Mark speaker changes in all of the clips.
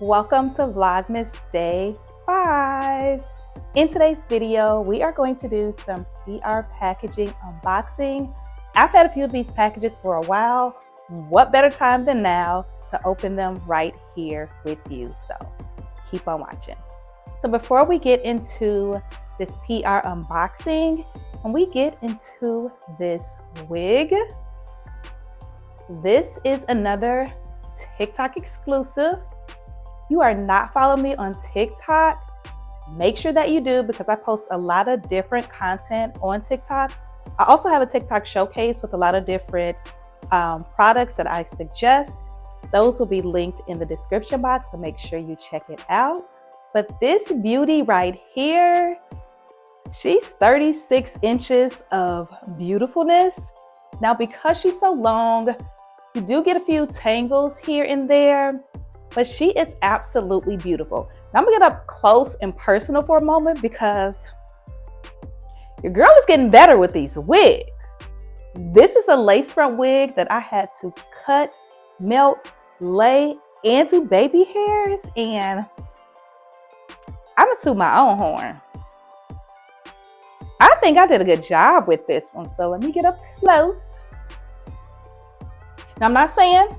Speaker 1: Welcome to Vlogmas Day 5. In today's video, we are going to do some PR packaging unboxing. I've had a few of these packages for a while. What better time than now to open them right here with you? So keep on watching. So before we get into this PR unboxing, when we get into this wig, this is another TikTok exclusive. You are not following me on TikTok, make sure that you do because I post a lot of different content on TikTok. I also have a TikTok showcase with a lot of different products that I suggest. Those will be linked in the description box, so make sure you check it out. But this beauty right here, she's 36 inches of beautifulness. Now, because she's so long, you do get a few tangles here and there, but she is absolutely beautiful. Now I'm gonna get up close and personal for a moment because your girl is getting better with these wigs. This is a lace front wig that I had to cut, melt, lay, and do baby hairs, and I'm gonna toot my own horn. I think I did a good job with this one, so let me get up close. Now I'm not saying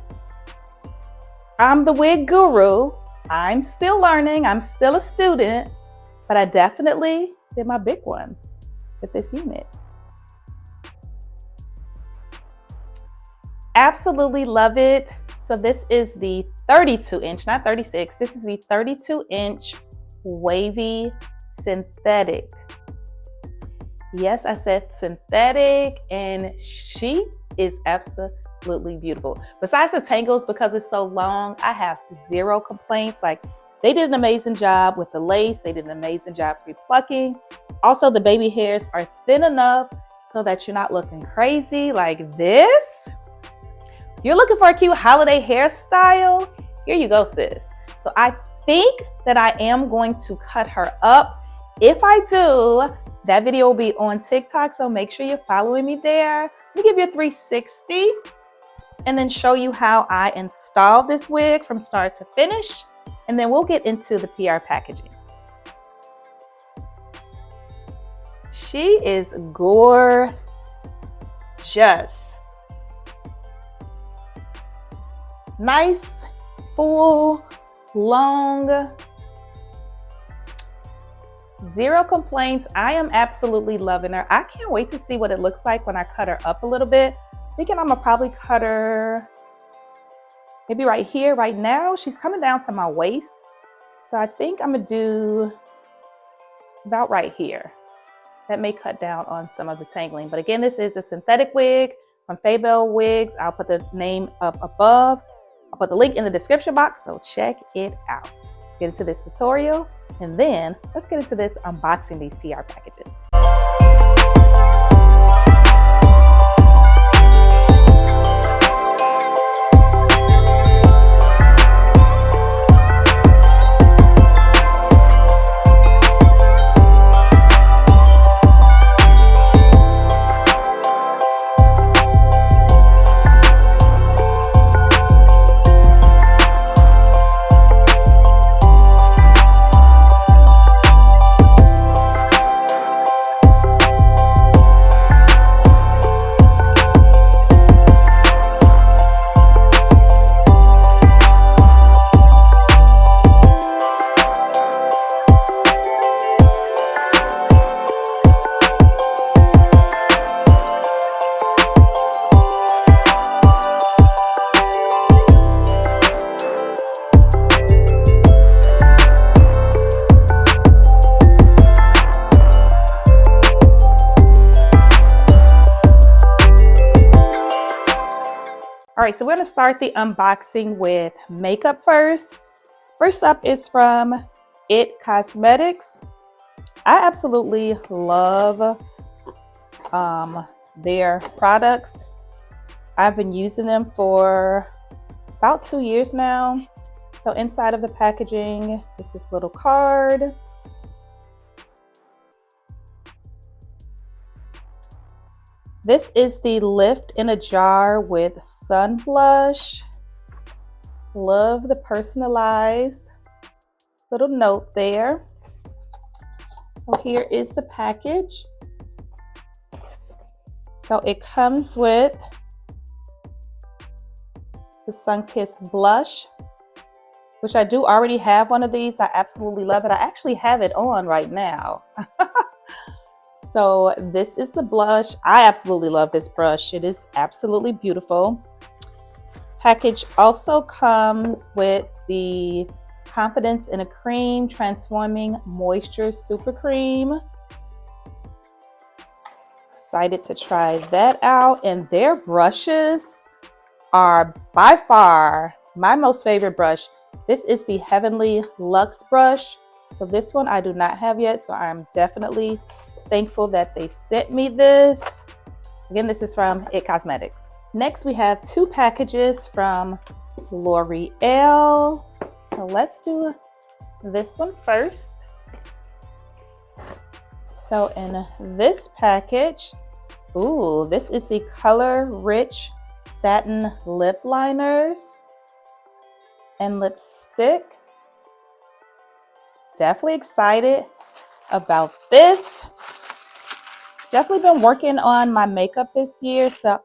Speaker 1: I'm the wig guru. I'm still learning, I'm still a student, but I definitely did my big one with this unit. Absolutely love it. So this is the 32 inch, not 36. This is the 32 inch wavy synthetic. Yes, I said synthetic, and she is absolutely beautiful. Besides the tangles, because it's so long, I have zero complaints. Like, they did an amazing job with the lace. They did an amazing job pre-plucking. Also, the baby hairs are thin enough so that you're not looking crazy like this. You're looking for a cute holiday hairstyle? Here you go, sis. So I think that I am going to cut her up. If I do, that video will be on TikTok, so make sure you're following me there. Let me give you a 360 and then show you how I installed this wig from start to finish, and then we'll get into the PR packaging. She is gorgeous. Nice, full, long. Zero complaints. I am absolutely loving her. I can't wait to see what it looks like when I cut her up a little bit. Thinking I'm gonna probably cut her maybe right here, right now. She's coming down to my waist. So I think I'm gonna do about right here. That may cut down on some of the tangling. But again, this is a synthetic wig from Fabel Wigs. I'll put the name up above. I'll put the link in the description box, so check it out. Let's get into this tutorial, and then let's get into this unboxing these PR packages. All right, so we're gonna start the unboxing with makeup first. First up is from It Cosmetics. I absolutely love their products. I've been using them for about 2 years now. So inside of the packaging is this little card. This is the Lift in a Jar with Sun Blush. Love the personalized little note there. So here is the package. So it comes with the Sunkissed blush, which I do already have one of these. I absolutely love it. I actually have it on right now. So this is the blush. I absolutely love this brush. It is absolutely beautiful. Package also comes with the Confidence in a Cream Transforming Moisture Super Cream. Excited to try that out. And their brushes are by far my most favorite brush. This is the Heavenly Luxe brush. So this one I do not have yet, so I'm definitely thankful that they sent me this. Again, this is from It Cosmetics. Next, we have 2 packages from L'Oreal. So let's do this one first. So in this package, ooh, this is the Color Rich Satin Lip Liners and Lipstick. Definitely excited about this. Definitely been working on my makeup this year, so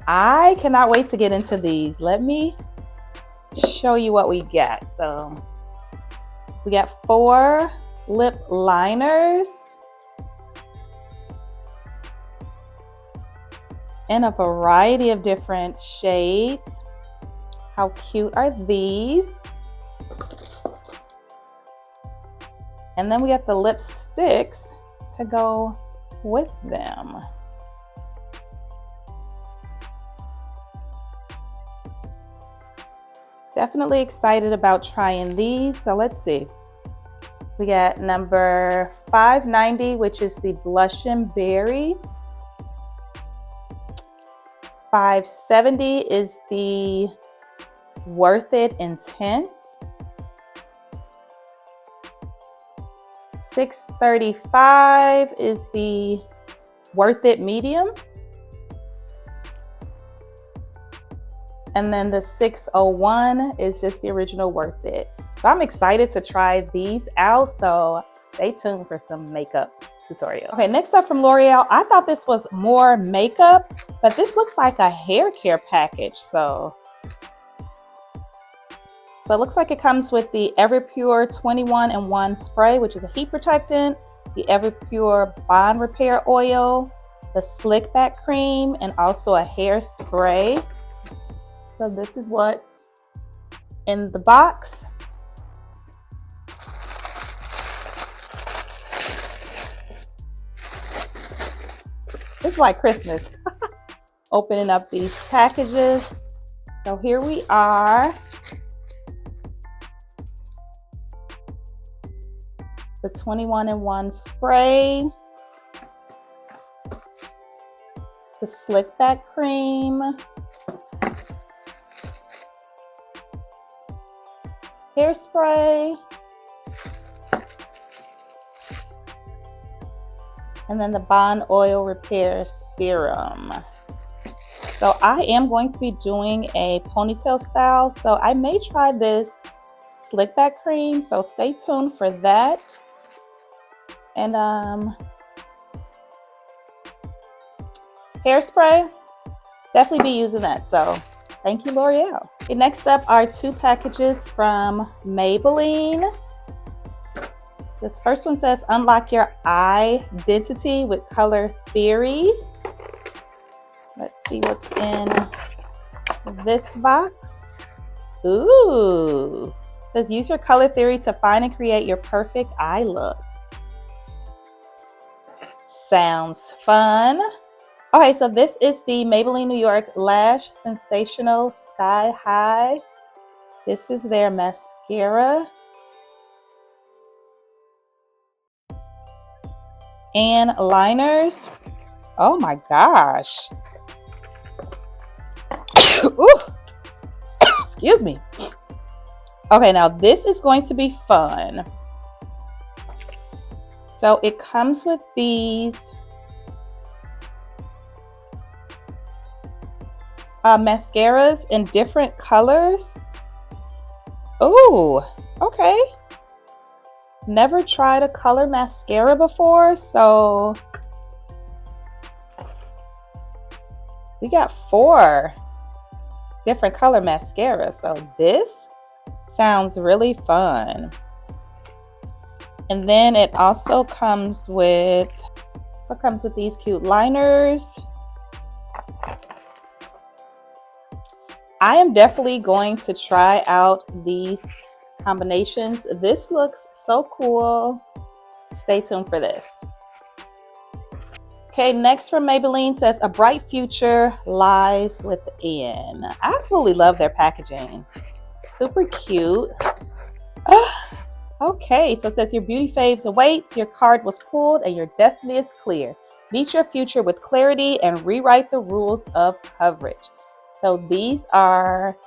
Speaker 1: I cannot wait to get into these. Let me show you what we got. So we got 4 lip liners in a variety of different shades. How cute are these? And then we got the lipsticks to go with them. Definitely excited about trying these. So let's see. We got number 590, which is the Blush and Berry. 570 is the Worth It Intense. 635 is the Worth It Medium. And then the 601 is just the original Worth It. So I'm excited to try these out. So stay tuned for some makeup tutorial. Okay, next up from L'Oreal, I thought this was more makeup, but this looks like a hair care package. So it looks like it comes with the Everpure 21-in-1 spray, which is a heat protectant, the Everpure Bond Repair Oil, the Slick Back Cream, and also a hair spray. So this is what's in the box. It's like Christmas. Opening up these packages. So here we are. The 21-in-1 spray. The Slick Back Cream. Hairspray. And then the Bond Oil Repair Serum. So I am going to be doing a ponytail style. So I may try this Slick Back Cream. So stay tuned for that. And hairspray, definitely be using that. So thank you, L'Oreal. Okay, next up are 2 packages from Maybelline. This first one says, unlock your identity with color theory. Let's see what's in this box. Ooh, it says use your color theory to find and create your perfect eye look. Sounds fun. Okay, so this is the Maybelline New York Lash Sensational Sky High. This is their mascara. And liners. Oh my gosh. Ooh. Excuse me. Okay, now this is going to be fun. So it comes with these mascaras in different colors. Oh, okay. Never tried a color mascara before, so we got 4 different color mascaras. So this sounds really fun. And then it also comes with these cute liners. I am definitely going to try out these combinations. This looks so cool. Stay tuned for this. Okay, next from Maybelline says a bright future lies within. I absolutely love their packaging. Super cute. Okay, so it says your beauty faves awaits, your card was pulled, and your destiny is clear. Meet your future with clarity and rewrite the rules of coverage. So these are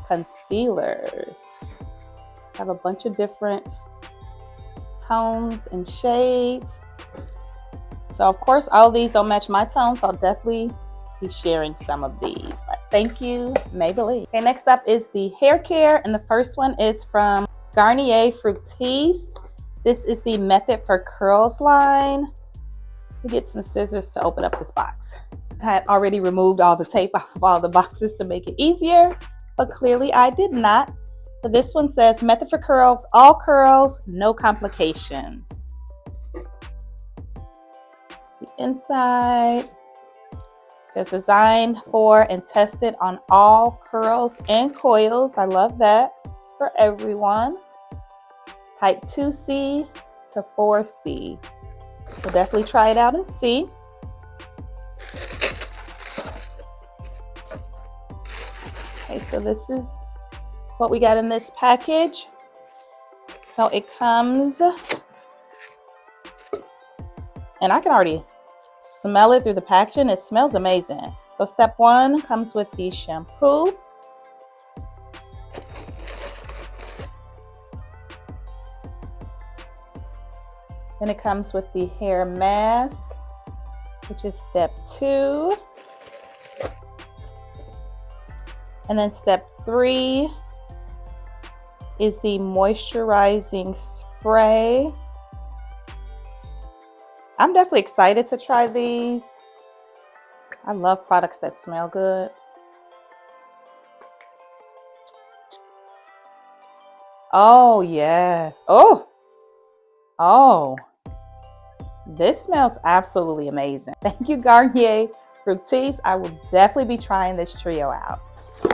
Speaker 1: concealers. Have a bunch of different tones and shades. So of course, all of these don't match my tone, so I'll definitely be sharing some of these. But thank you, Maybelline. Okay, next up is the hair care, and the first one is from Garnier Fructis. This is the Method for Curls line. We get some scissors to open up this box. I had already removed all the tape off of all the boxes to make it easier, but clearly I did not. So this one says Method for Curls, all curls, no complications. The inside says designed for and tested on all curls and coils. I love that. It's for everyone. Type 2C to 4C. We'll definitely try it out and see. Okay, so this is what we got in this package. So it comes, and I can already smell it through the packaging. It smells amazing. So step 1 comes with the shampoo. Then it comes with the hair mask, which is step 2. And then step 3 is the moisturizing spray. I'm definitely excited to try these. I love products that smell good. Oh, yes. Oh. This smells absolutely amazing. Thank you, Garnier Fructis. I will definitely be trying this trio out.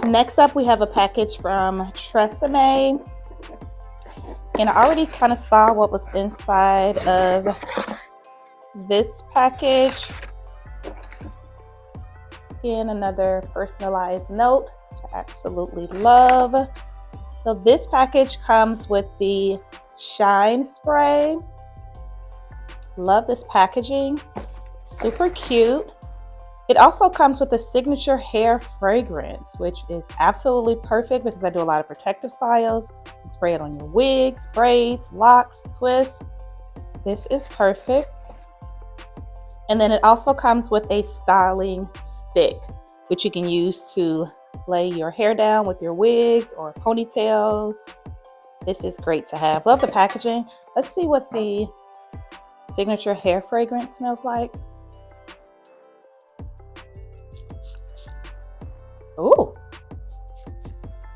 Speaker 1: Next up, we have a package from Tresemme. And I already kind of saw what was inside of this package. Again, another personalized note, which I absolutely love. So this package comes with the Shine Spray. Love this packaging, super cute. It also comes with a signature hair fragrance, which is absolutely perfect because I do a lot of protective styles. You can spray it on your wigs, braids, locks, twists. This is perfect. And then it also comes with a styling stick, which you can use to lay your hair down with your wigs or ponytails. This is great to have. Love the packaging. Let's see what the signature hair fragrance smells like. Ooh.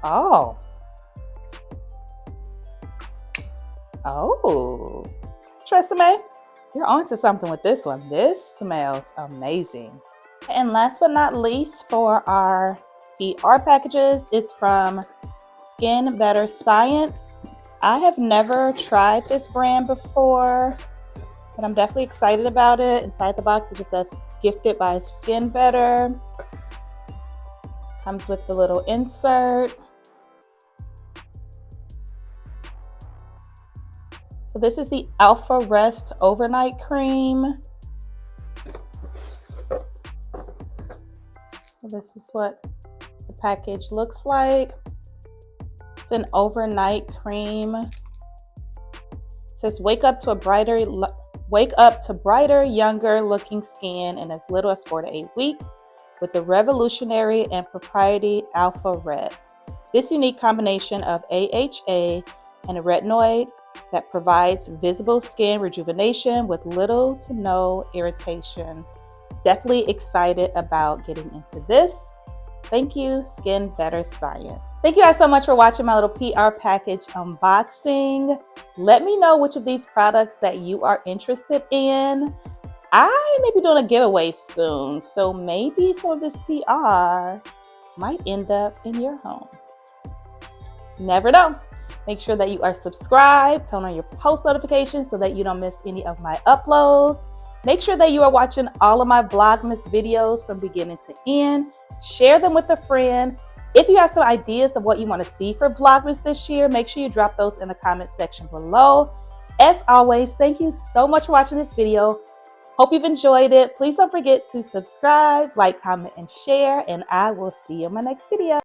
Speaker 1: Oh. Oh. Tresemme, you're onto something with this one. This smells amazing. And last but not least for our PR packages is from Skin Better Science. I have never tried this brand before, but I'm definitely excited about it. Inside the box it just says gifted by Skin Better. Comes with the little insert. So this is the Alpha Rest Overnight Cream. So this is what the package looks like. It's an overnight cream. It says wake up to brighter, younger looking skin in as little as 4 to 8 weeks with the revolutionary and proprietary Alpha Red. This unique combination of AHA and a retinoid that provides visible skin rejuvenation with little to no irritation. Definitely excited about getting into this. Thank you, Skin Better Science. Thank you guys so much for watching my little PR package unboxing. Let me know which of these products that you are interested in. I may be doing a giveaway soon, so maybe some of this PR might end up in your home. Never know. Make sure that you are subscribed, turn on your post notifications so that you don't miss any of my uploads. Make sure that you are watching all of my Vlogmas videos from beginning to end. Share them with a friend. If you have some ideas of what you want to see for Vlogmas this year, make sure you drop those in the comment section below. As always, thank you so much for watching this video. Hope you've enjoyed it. Please don't forget to subscribe, like, comment, and share, and I will see you in my next video.